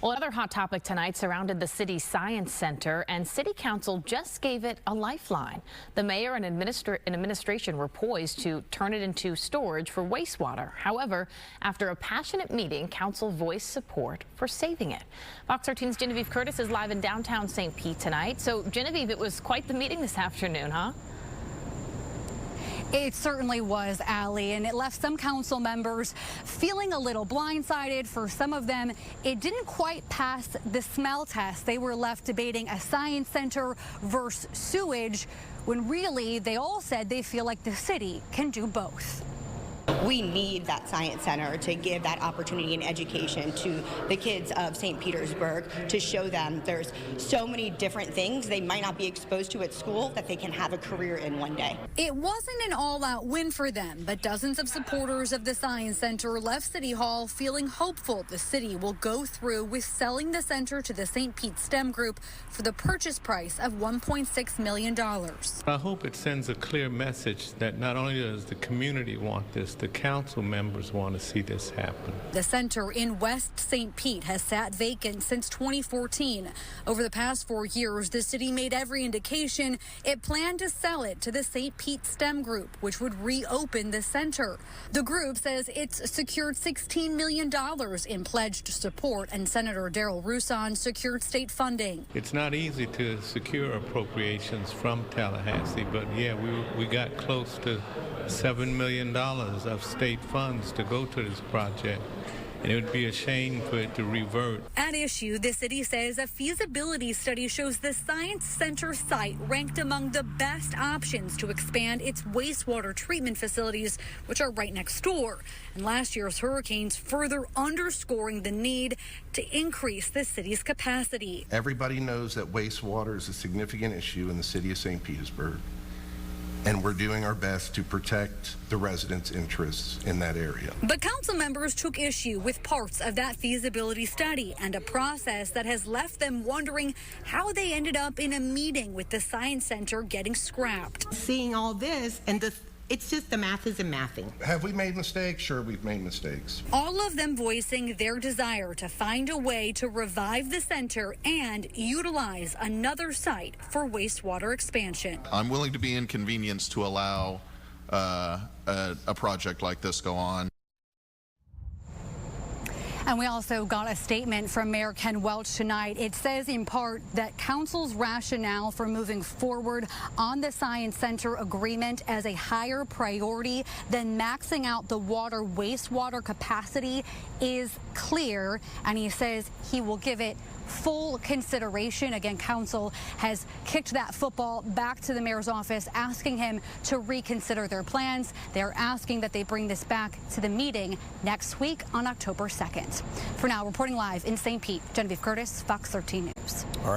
Well, another hot topic tonight surrounded the city's science center, and city council just gave it a lifeline. The mayor and administration were poised to turn it into storage for wastewater. However, after a passionate meeting, council voiced support for saving it. Fox 13's Genevieve Curtis is live in downtown St. Pete tonight. So, Genevieve, it was quite the meeting this afternoon, huh? It certainly was, Allie, and it left some council members feeling a little blindsided. For some of them, it didn't quite pass the smell test. They were left debating a science center versus sewage, when really they all said they feel like the city can do both. We need that science center to give that opportunity and education to the kids of St. Petersburg, to show them there's so many different things they might not be exposed to at school that they can have a career in one day. It wasn't an all-out win for them, but dozens of supporters of the science center left City Hall feeling hopeful the city will go through with selling the center to the St. Pete STEM group for the purchase price of $1.6 million. I hope it sends a clear message that not only does the community want this, the council members want to see this happen. The center in West St. Pete has sat vacant since 2014. Over the past 4 years, the city made every indication it planned to sell it to the St. Pete STEM group, which would reopen the center. The group says it's secured $16 million in pledged support, and Senator Darrell Roussan secured state funding. It's not easy to secure appropriations from Tallahassee, but yeah, we got close to $7 million of state funds to go to this project, and it would be a shame for it to revert. At issue, the city says a feasibility study shows the science center site ranked among the best options to expand its wastewater treatment facilities, which are right next door. And last year's hurricanes further underscoring the need to increase the city's capacity. Everybody knows that wastewater is a significant issue in the city of St. Petersburg, and we're doing our best to protect the residents' interests in that area. But council members took issue with parts of that feasibility study and a process that has left them wondering how they ended up in a meeting with the Science Center getting scrapped. Seeing all this, and it's just the math isn't mathing. Have we made mistakes? Sure, we've made mistakes. All of them voicing their desire to find a way to revive the center and utilize another site for wastewater expansion. I'm willing to be inconvenienced to allow a project like this go on. And we also got a statement from Mayor Ken Welch tonight. It says in part that council's rationale for moving forward on the Science Center agreement as a higher priority than maxing out the wastewater capacity is clear, and he says he will give it full consideration. Again, council has kicked that football back to the mayor's office, asking him to reconsider their plans. They're asking that they bring this back to the meeting next week on October 2nd. For now, reporting live in St. Pete, Genevieve Curtis, Fox 13 News.